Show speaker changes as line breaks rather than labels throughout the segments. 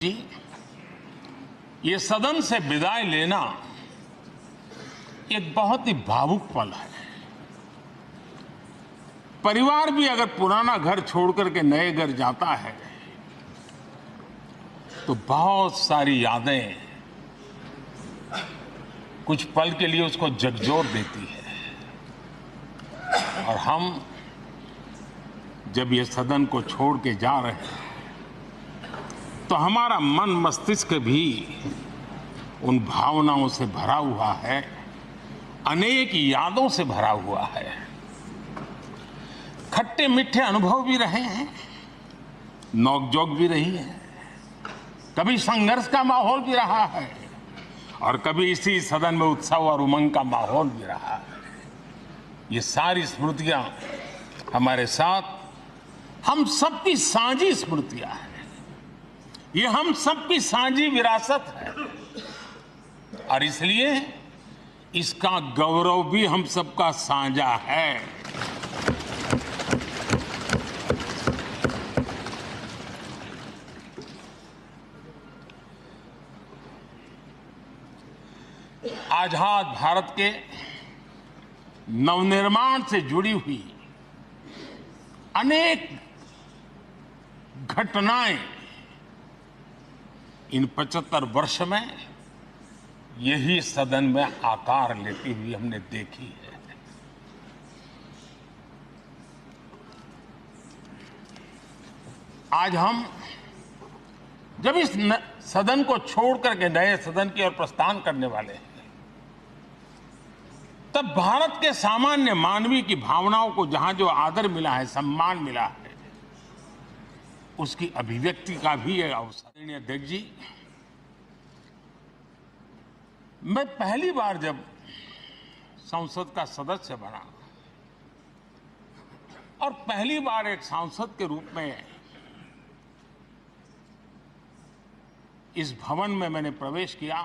जी, ये सदन से विदाई लेना एक बहुत ही भावुक पल है। परिवार भी अगर पुराना घर छोड़कर के नए घर जाता है तो बहुत सारी यादें कुछ पल के लिए उसको झकझोर देती है। और हम जब ये सदन को छोड़ के जा रहे हैं तो हमारा मन मस्तिष्क भी उन भावनाओं से भरा हुआ है, अनेक यादों से भरा हुआ है। खट्टे मीठे अनुभव भी रहे हैं, नोकझोंक भी रही है, कभी संघर्ष का माहौल भी रहा है और कभी इसी सदन में उत्सव और उमंग का माहौल भी रहा है। ये सारी स्मृतियां हमारे साथ हम सबकी साझी स्मृतियां हैं, ये हम सबकी साझी विरासत है और इसलिए इसका गौरव भी हम सबका साझा है। आजाद भारत के नवनिर्माण से जुड़ी हुई अनेक घटनाएं इन 75 वर्ष में यही सदन में आकार लेती हुई हमने देखी है। आज हम जब इस सदन को छोड़ करके नए सदन की ओर प्रस्थान करने वाले हैं तब भारत के सामान्य मानवीय की भावनाओं को जहां जो आदर मिला है, सम्मान मिला है, उसकी अभिव्यक्ति का भी एक अवसर। अध्यक्ष जी, मैं पहली बार जब संसद का सदस्य बना और पहली बार एक सांसद के रूप में इस भवन में मैंने प्रवेश किया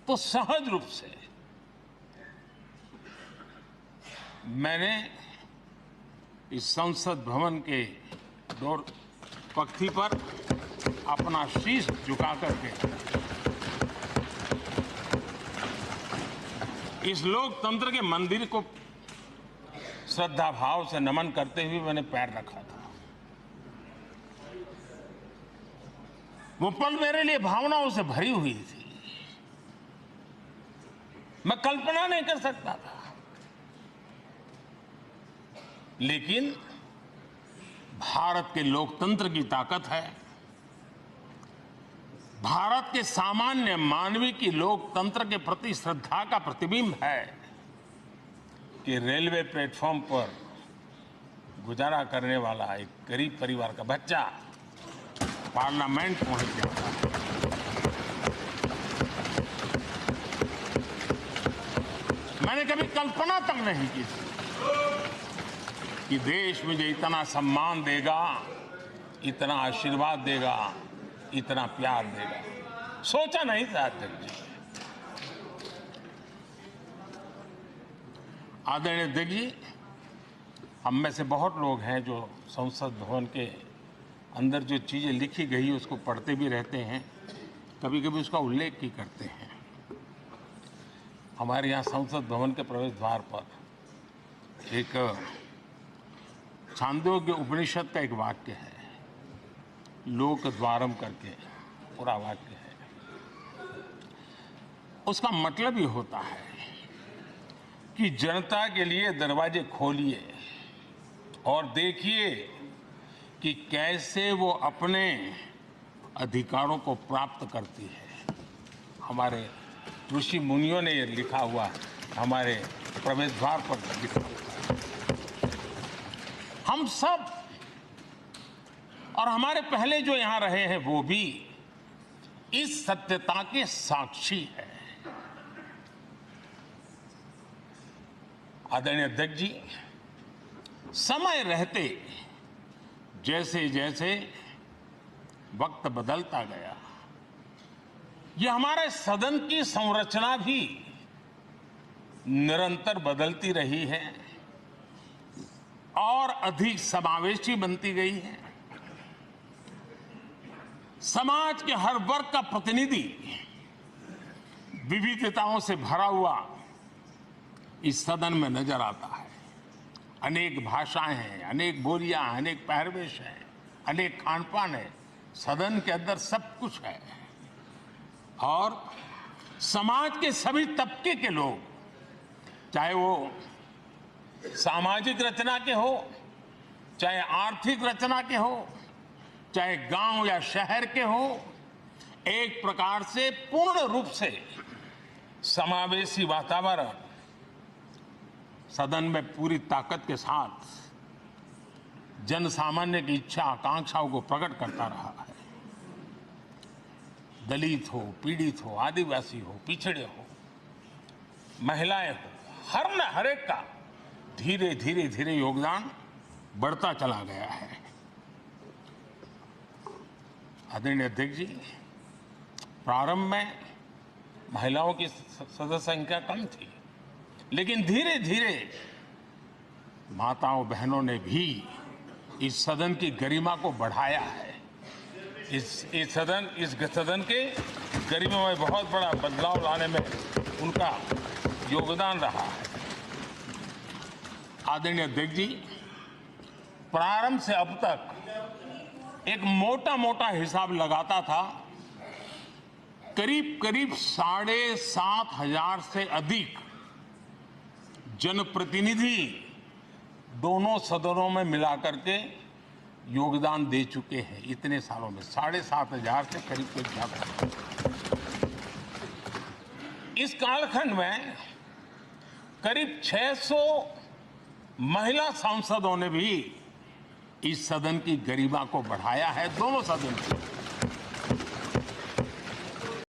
तो सहज रूप से मैंने इस संसद भवन के डोर पक्ति पर अपना शीश झुका करके इस लोकतंत्र के मंदिर को श्रद्धा भाव से नमन करते हुए मैंने पैर रखा था। वो पल मेरे लिए भावनाओं से भरी हुई थी, मैं कल्पना नहीं कर सकता था, लेकिन भारत के लोकतंत्र की ताकत है, भारत के सामान्य मानवीय की लोकतंत्र के प्रति श्रद्धा का प्रतिबिंब है कि रेलवे प्लेटफॉर्म पर गुजारा करने वाला एक गरीब परिवार का बच्चा पार्लियामेंट पहुंच जाता है। मैंने कभी कल्पना तक नहीं की कि देश मुझे इतना सम्मान देगा, इतना आशीर्वाद देगा, इतना प्यार देगा। सोचा नहीं था अध्यक्ष जी। आदरणीय अध्यक्ष जी, हम में से बहुत लोग हैं जो संसद भवन के अंदर जो चीजें लिखी गई उसको पढ़ते भी रहते हैं, कभी कभी उसका उल्लेख भी करते हैं। हमारे यहाँ संसद भवन के प्रवेश द्वार पर एक छांदोग्य उपनिषद का एक वाक्य है, लोक द्वारम करके पूरा वाक्य है। उसका मतलब ये होता है कि जनता के लिए दरवाजे खोलिए और देखिए कि कैसे वो अपने अधिकारों को प्राप्त करती है। हमारे ऋषि मुनियों ने ये लिखा हुआ है, हमारे प्रवेश द्वार पर लिखा हुआ है। हम सब और हमारे पहले जो यहां रहे हैं वो भी इस सत्यता के साक्षी है। आदरणीय अध्यक्ष जी, समय रहते जैसे जैसे वक्त बदलता गया, ये हमारे सदन की संरचना भी निरंतर बदलती रही है और अधिक समावेशी बनती गई है। समाज के हर वर्ग का प्रतिनिधि विविधताओं से भरा हुआ इस सदन में नजर आता है। अनेक भाषाएं हैं, अनेक बोलियां हैं, अनेक पहरवेश हैं, अनेक खान-पान है। सदन के अंदर सब कुछ है और समाज के सभी तबके के लोग, चाहे वो सामाजिक रचना के हो, चाहे आर्थिक रचना के हो, चाहे गांव या शहर के हो, एक प्रकार से पूर्ण रूप से समावेशी वातावरण सदन में पूरी ताकत के साथ जन सामान्य की इच्छा आकांक्षाओं को प्रकट करता रहा है। दलित हो, पीड़ित हो, आदिवासी हो, पिछड़े हो, महिलाएं हो, हर एक का धीरे धीरे धीरे योगदान बढ़ता चला गया है। आदरणीय अध्यक्ष जी, प्रारंभ में महिलाओं की सदस्य संख्या कम थी, लेकिन धीरे धीरे माताओं बहनों ने भी इस सदन की गरिमा को बढ़ाया है। इस सदन के गरिमा में बहुत बड़ा बदलाव लाने में उनका योगदान रहा है। आदरणीय अध्यक्ष जी, प्रारंभ से अब तक एक मोटा हिसाब लगाता था, करीब 7,500 से अधिक जनप्रतिनिधि दोनों सदनों में मिलाकर के योगदान दे चुके हैं। इतने सालों में 7,500 से करीब ज्यादा। इस कालखंड में करीब 600 महिला सांसदों ने भी इस सदन की गरिमा को बढ़ाया है, दोनों सदन की।